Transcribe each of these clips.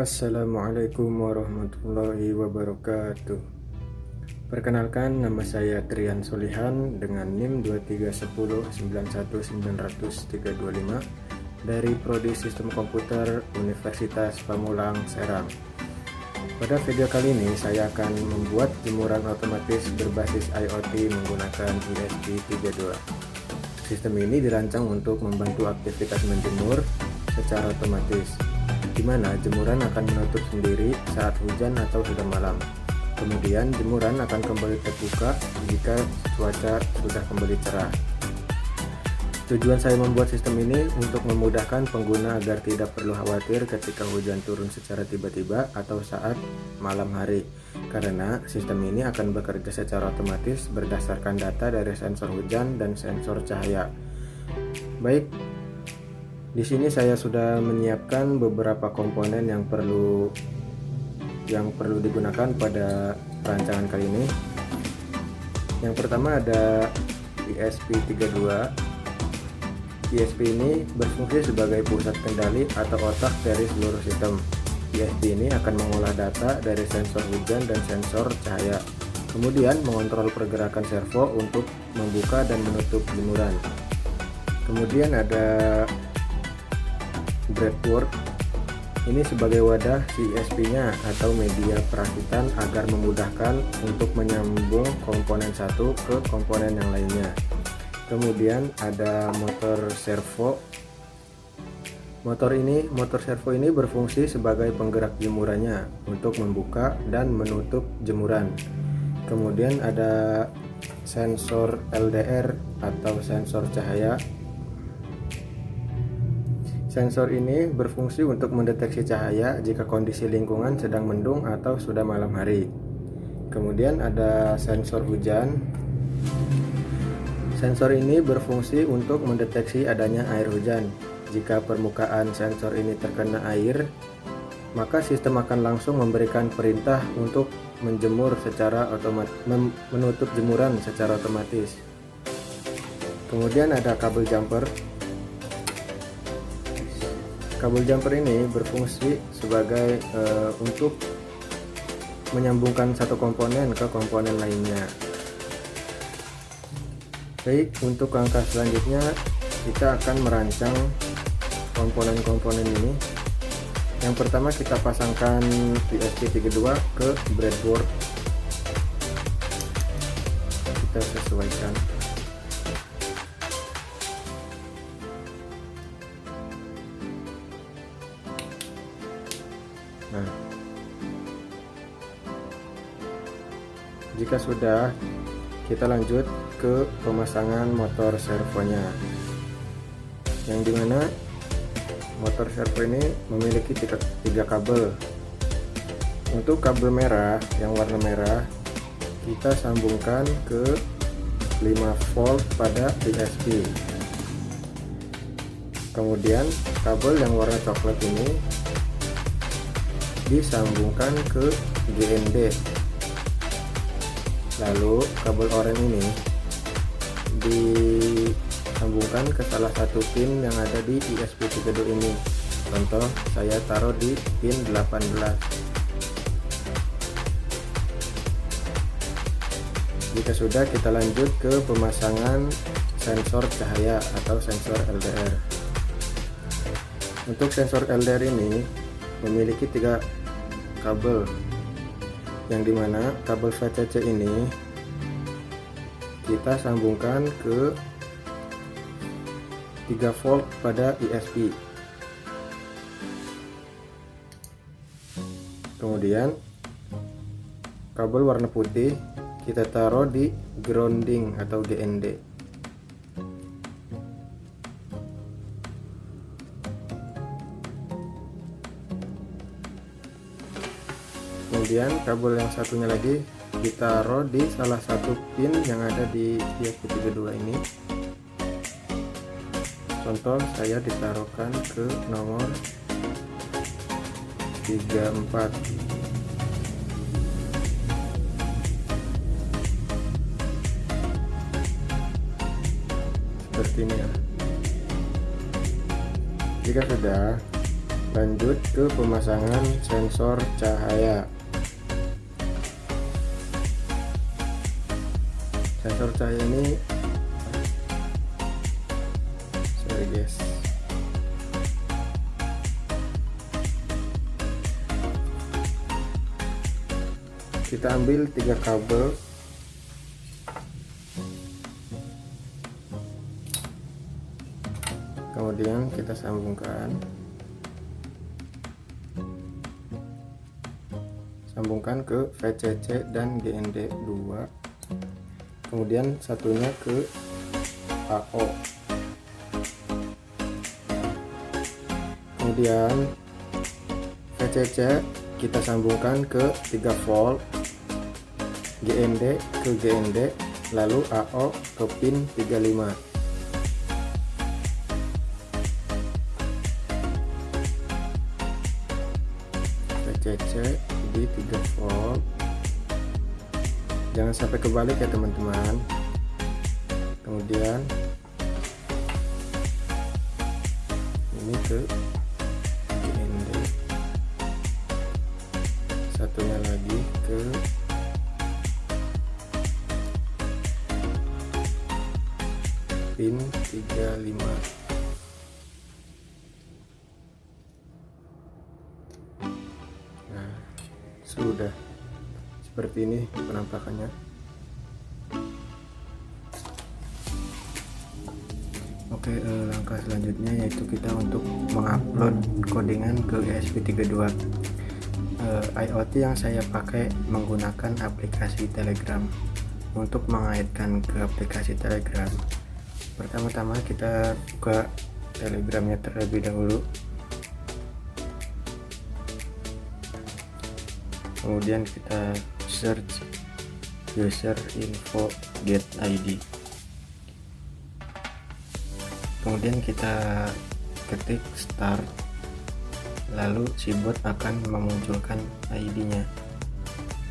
Assalamualaikum warahmatullahi wabarakatuh. Perkenalkan, nama saya Trian Solihan dengan NIM 23109190325 dari Prodi Sistem Komputer Universitas Pamulang, Serang. Pada video kali ini saya akan membuat jemuran otomatis berbasis IoT menggunakan ESP32. Sistem ini dirancang untuk membantu aktivitas menjemur secara otomatis, di mana jemuran akan menutup sendiri saat hujan atau sudah malam. Kemudian jemuran akan kembali terbuka jika cuaca sudah kembali cerah. Tujuan saya membuat sistem ini untuk memudahkan pengguna agar tidak perlu khawatir ketika hujan turun secara tiba-tiba atau saat malam hari, karena sistem ini akan bekerja secara otomatis berdasarkan data dari sensor hujan dan sensor cahaya. Baik, di sini saya sudah menyiapkan beberapa komponen yang perlu digunakan pada perancangan kali ini. Yang pertama ada ESP32. ESP ini berfungsi sebagai pusat kendali atau otak dari seluruh sistem. ESP ini akan mengolah data dari sensor hujan dan sensor cahaya, kemudian mengontrol pergerakan servo untuk membuka dan menutup jemuran. Kemudian ada breadboard. Ini sebagai wadah si ESP-nya atau media perakitan agar memudahkan untuk menyambung komponen satu ke komponen yang lainnya. Kemudian ada motor servo. Motor servo ini berfungsi sebagai penggerak jemurannya untuk membuka dan menutup jemuran. Kemudian ada sensor LDR atau sensor cahaya. Sensor ini berfungsi untuk mendeteksi cahaya jika kondisi lingkungan sedang mendung atau sudah malam hari. Kemudian ada sensor hujan. Sensor ini berfungsi untuk mendeteksi adanya air hujan. Jika permukaan sensor ini terkena air, maka sistem akan langsung memberikan perintah untuk menjemur secara otomatis, menutup jemuran secara otomatis. Kemudian ada kabel jumper. Kabel jumper ini berfungsi sebagai untuk menyambungkan satu komponen ke komponen lainnya. Baik, untuk langkah selanjutnya kita akan merancang komponen-komponen ini. Yang pertama kita pasangkan ESP32 ke breadboard. Kita sesuaikan. Nah, jika sudah, kita lanjut ke pemasangan motor servonya, yang dimana motor servo ini memiliki tiga kabel. Untuk kabel merah, yang warna merah, kita sambungkan ke 5 volt pada ESP. Kemudian kabel yang warna coklat ini disambungkan ke GND. Lalu kabel oranye ini disambungkan ke salah satu pin yang ada di ESP32 ini. Contoh, saya taruh di pin 18. Jika sudah, kita lanjut ke pemasangan sensor cahaya atau sensor LDR. Untuk sensor LDR ini memiliki 3 kabel, yang dimana kabel VCC ini kita sambungkan ke 3 volt pada ESP. Kemudian kabel warna putih kita taruh di grounding atau GND. Kemudian kabel yang satunya lagi ditaruh di salah satu pin yang ada di ESP32 ini. Contoh, saya ditaruhkan ke nomor 34. Seperti ini ya. Jika sudah, Lanjut ke pemasangan sensor cahaya. Sensor cahaya ini, sorry guys, kita ambil 3 kabel, kemudian kita sambungkan ke VCC dan GND 2, kemudian satunya ke AO. Kemudian VCC kita sambungkan ke 3 volt, GND ke GND, lalu AO ke pin 35. VCC di 3 volt, jangan sampai kebalik ya teman-teman. Kemudian ini ke GND, satunya lagi ke pin 35. Nah, sudah seperti ini penampakannya. Oke, langkah selanjutnya yaitu kita untuk mengupload codingan ke ESP32. IoT yang saya pakai menggunakan aplikasi Telegram. Untuk mengaitkan ke aplikasi Telegram, pertama-tama kita buka Telegramnya terlebih dahulu. Kemudian kita search user info get ID. Kemudian kita ketik start, lalu si bot akan memunculkan ID-nya.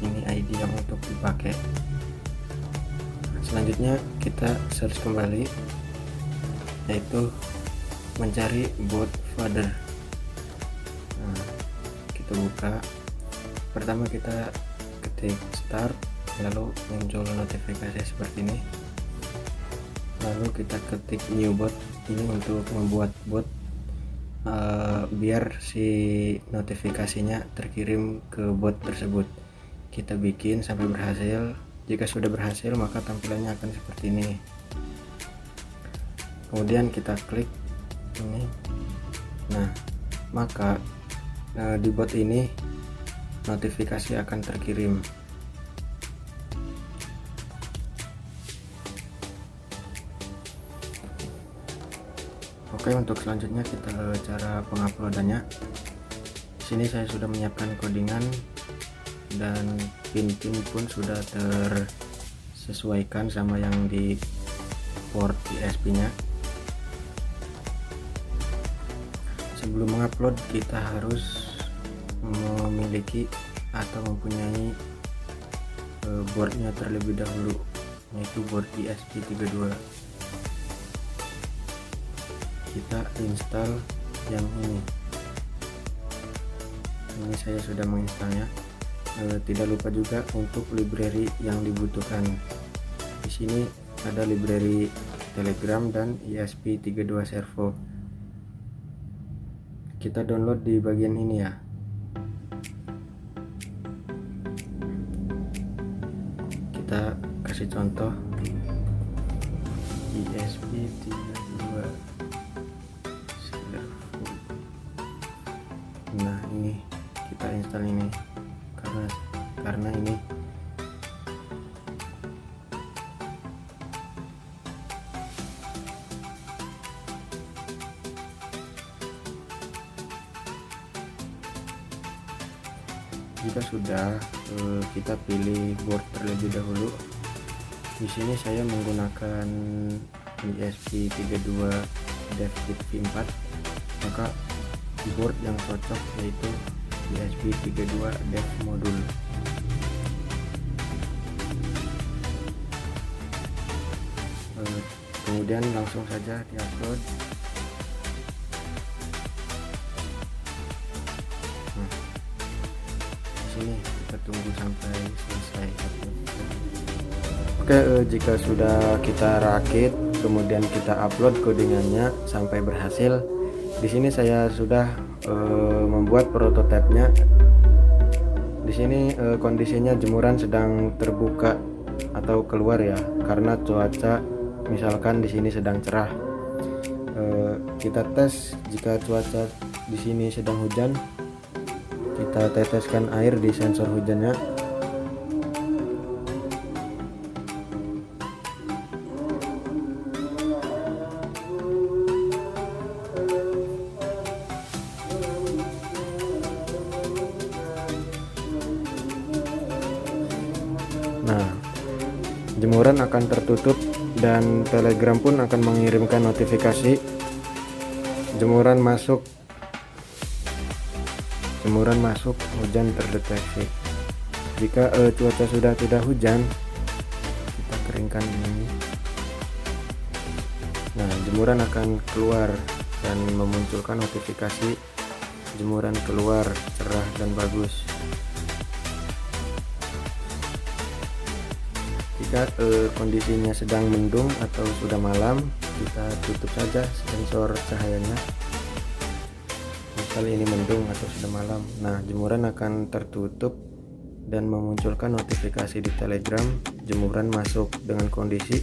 Ini ID yang untuk dipakai. Selanjutnya kita search kembali, yaitu mencari bot father. Nah, kita buka. Pertama kita ketik start, lalu muncul notifikasi seperti ini. Lalu kita ketik new bot, ini untuk membuat bot biar si notifikasinya terkirim ke bot tersebut. Kita bikin sampai berhasil. Jika sudah berhasil, maka tampilannya akan seperti ini. Kemudian kita klik ini. Nah, maka di bot ini notifikasi akan terkirim. Oke, untuk selanjutnya kita cara penguploadannya. Di sini saya sudah menyiapkan codingan dan pin-pin pun sudah tersesuaikan sama yang di port ESP-nya. Sebelum mengupload, kita harus memiliki atau mempunyai boardnya terlebih dahulu, yaitu board ESP32. Kita install yang ini. Ini saya sudah menginstalnya. Tidak lupa juga untuk library yang dibutuhkan. Di sini ada library Telegram dan ESP32 Servo. Kita download di bagian ini ya. Kita kasih contoh ESP32 Servo. Nah, ini kita install ini karena ini jika sudah, kita pilih board terlebih dahulu. Di sini saya menggunakan ESP32 DevKit V4, maka board yang cocok yaitu ESP32 Dev Modul. Kemudian langsung saja diupload. sampai selesai. Oke, jika sudah kita rakit kemudian kita upload codingannya sampai berhasil, di sini saya sudah membuat prototipenya. Di sini kondisinya jemuran sedang terbuka atau keluar ya, karena cuaca misalkan di sini sedang cerah. Kita tes jika cuaca di sini sedang hujan, kita teteskan air di sensor hujannya. Nah, jemuran akan tertutup dan Telegram pun akan mengirimkan notifikasi jemuran masuk, hujan terdeteksi. Jika cuaca sudah tidak hujan, kita keringkan ini. Nah, jemuran akan keluar dan memunculkan notifikasi jemuran keluar cerah dan bagus. Jika kondisinya sedang mendung atau sudah malam, kita tutup saja sensor cahayanya. Misal ini mendung atau sudah malam, nah jemuran akan tertutup dan memunculkan notifikasi di Telegram jemuran masuk dengan kondisi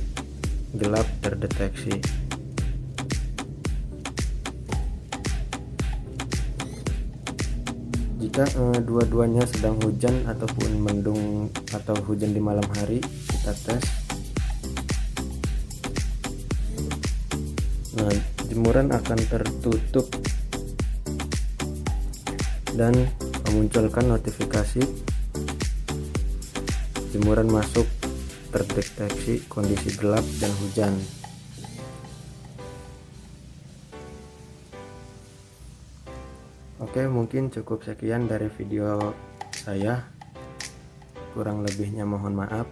gelap terdeteksi. Jika dua-duanya sedang hujan ataupun mendung atau hujan di malam hari, kita tes. Nah, jemuran akan tertutup dan memunculkan notifikasi jemuran masuk terdeteksi kondisi gelap dan hujan. Oke, mungkin cukup sekian dari video saya. Kurang lebihnya mohon maaf.